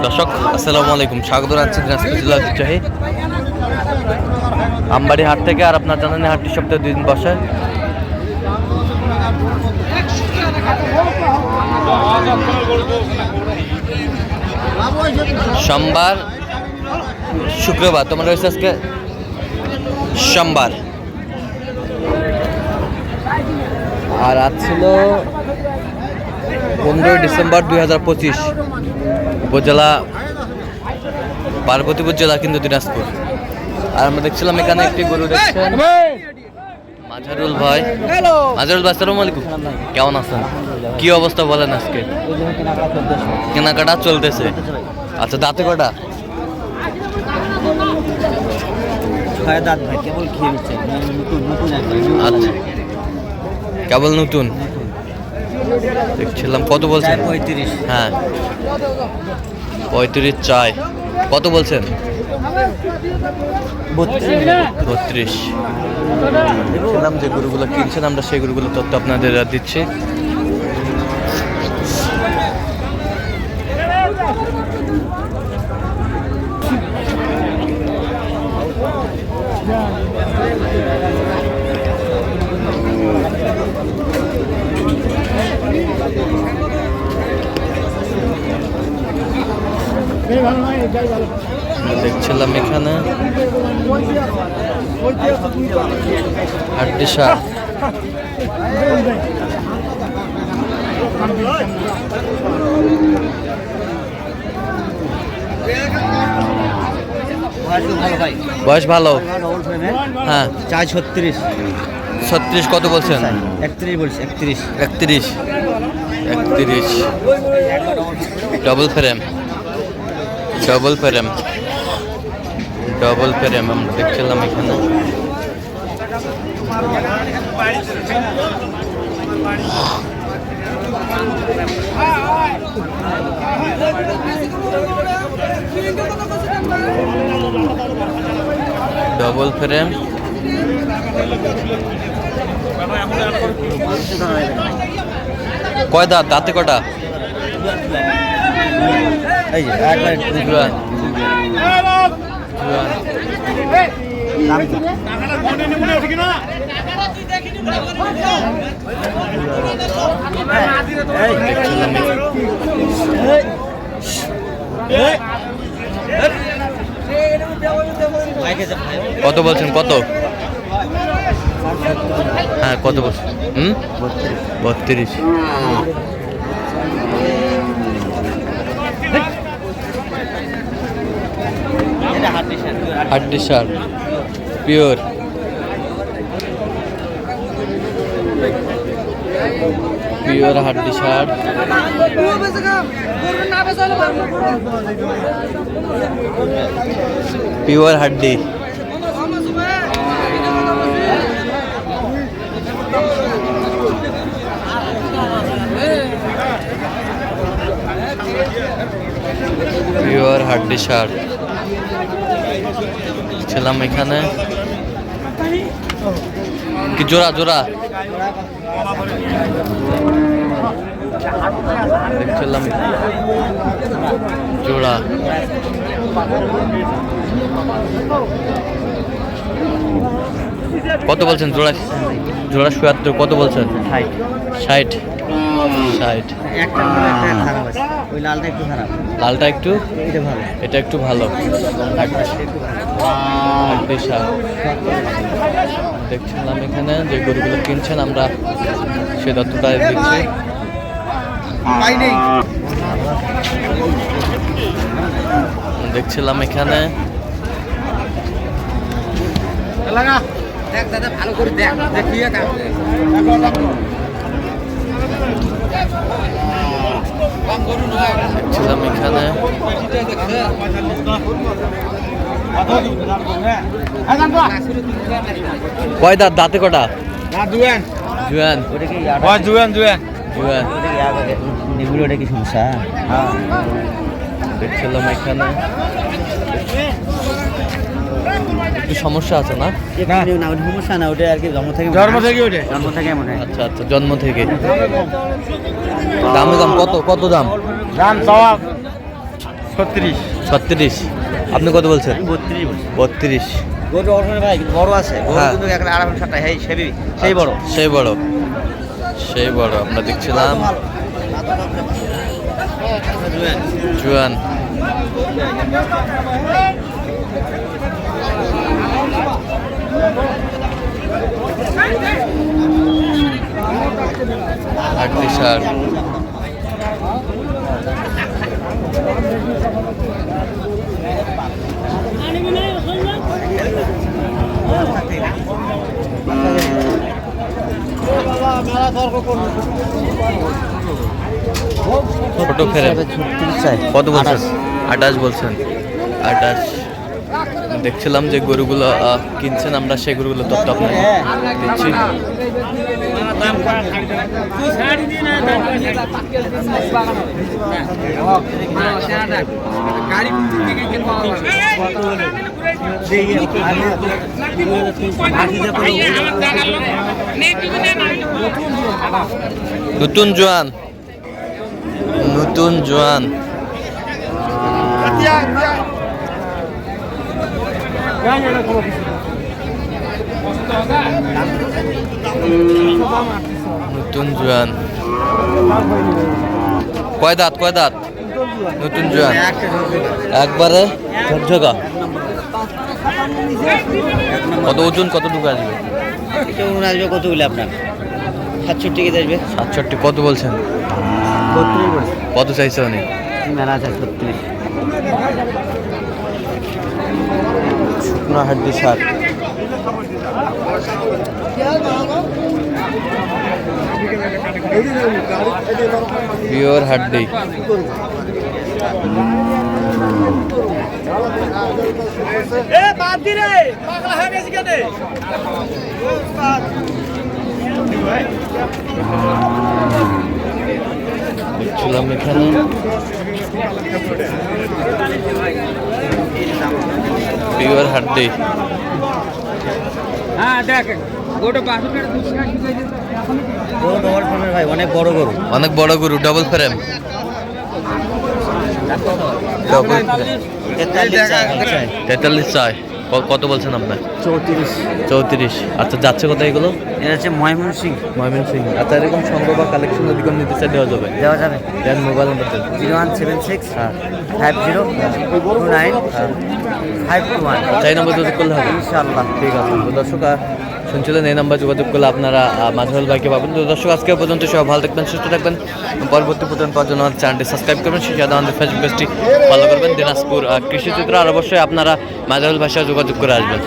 দর্শক আসসালামু আলাইকুম, স্বাগত জানাচ্ছি দিনাজপুর জেলার ঐতিহ্যবাহী আমবাড়ি হাট থেকে। আর আপনার জানেন হাটটি সপ্তাহে 2 দিন বসে। সোমবার শুক্রবার, তোমার রয়েছে আজকে সোমবার, আর আজ ছিল 15 ডিসেম্বর 2025। উপজেলা পার্বতীপুর জেলা কিন্তু দিনাজপুর। আর আমরা দেখছিলাম এখানে একটি গরু দেখছেন মাঝারুল ভাই। মাঝারুল ভাই আসসালামু আলাইকুম, কেমন আছেন? কি অবস্থা বলেন? আজকে কেনাকাটা চলতেছে। আচ্ছা, দাঁতে কটা? আচ্ছা, কেবল নতুন দেখছিলাম। কত বলছেন? 35। হ্যাঁ, 35 চাই। কত বলছেন? 32। দেখছিলাম যে গরুগুলো কিনছেন, আমরা সেই গরুগুলো তথ্য আপনাদের দিচ্ছি। দেখছিলাম এখানে হাড্ডিসার, বয়স ভালো। হ্যাঁ, 36। 36 কত বলছেন? 31 বলছি। 31। ডবল ফ্রেম আমরা দেখছিলাম এখানে। ডবল ফ্রেম, কয় দাঁত? দাঁতে কটা? এই যে একবার জুয়ান। কত বলছেন? কত? হ্যাঁ, কত বলছেন? 32। হাড্ডিসার পিওর। হাড্ডিসার, পিওর হাড্ডি। পিওর হাড্ডিসার ছিলাম এখানে। কি জোড়া দেখছিলাম, জোড়া। কত বলছেন জোড়া? 77। কত বলছেন? 60। লালটা একটু, এটা একটু ভালো। দেখছিলাম এখানে যে গরুগুলো কিনছেন, আমরা সে তথ্যটা দিচ্ছি। দেখছিলাম এখানে কয় দাঁত? দাঁতে কটা? জুয়ান। কি সমস্যা? দেখছিলাম এখানে একটু সমস্যা আছে না? সমস্যা না, ওটা আর কি জন্ম থেকে মনে হয়। আচ্ছা, জন্ম থেকে। দাম কত? দাম 36। 36। আপনি কত বলছেন? 32 বলছি। 32। গরু অসুবিধা ভাই বড় আছে, গরু হ্যাঁ। কিন্তু একটা 8.5 সেই সেই বড়। সেই বড়, সেই বড় আমরা দেখছিলাম। জুয়ান আটটি সার। ছোট ফেরে 36 চাই। কত বলছেন? 28 বলছেন। 28। দেখছিলাম যে গরুগুলো কিনছেন, আমরা সেই গরুগুলো তথ্য আপনাকে দিচ্ছি। নতুন জোয়ান, নতুন জোয়ান। নতুন জোয়ান কয় দাঁত? কয় দাঁত? নতুন জোয়ান একবারে ঝকঝকা। কত ওজন, কতটুকু আসবে? কেমন আসবে কতগুলো আপনার? 67 কেজি আসবে। 67। কত বলছেন? 32 বলছি। কত চাইছে উনি? মেলা আছে 36। শুকনো হাড্ডি সার। পিওর হাড্ডি। দেখছিলাম এখানে পিওর হাড্ডি। গরু ডবল ফ্রেমের ভাই, অনেক বড় গরু। অনেক বড় গরু, ডাবল ফ্রেম। ডাবল ফ্রেম 43 চাই। কত বলছেন আপনার? 34। 34। আচ্ছা, যাচ্ছে কোথায় এগুলো? এটা হচ্ছে ময়মনসিংহ। ময়মনসিংহ। আচ্ছা, এরকম সংগ্রহ বা কালেকশন যদি কোনো নিতে চাই দেওয়া যাবে? দেওয়া যাবে। দেন মোবাইল নাম্বার দেন। 0176 হ্যাঁ 5029 521। চাই নাম্বার যোগাযোগ করলে হবে ইনশাআল্লাহ। ঠিক আছে। তো দর্শক শুনছিলেন, এই নাম্বার যোগাযোগ করলে আপনারা মাজহারুল ভাইকে পাবেন। তো দর্শক আজকে পর্যন্ত সবাই ভালো থাকবেন, সুস্থ থাকবেন। পরবর্তী প্রতিদিন পাওয়ার জন্য আমাদের চ্যানেলটি সাবস্ক্রাইব করবেন, সেই সাথে আমাদের ফেসবুক পেজটি ফলো করবেন দিনাজপুর কৃষি চিত্র। আর অবশ্যই আপনারা মাজহারুল ভাইয়ের সাথে যোগাযোগ করে আসবেন।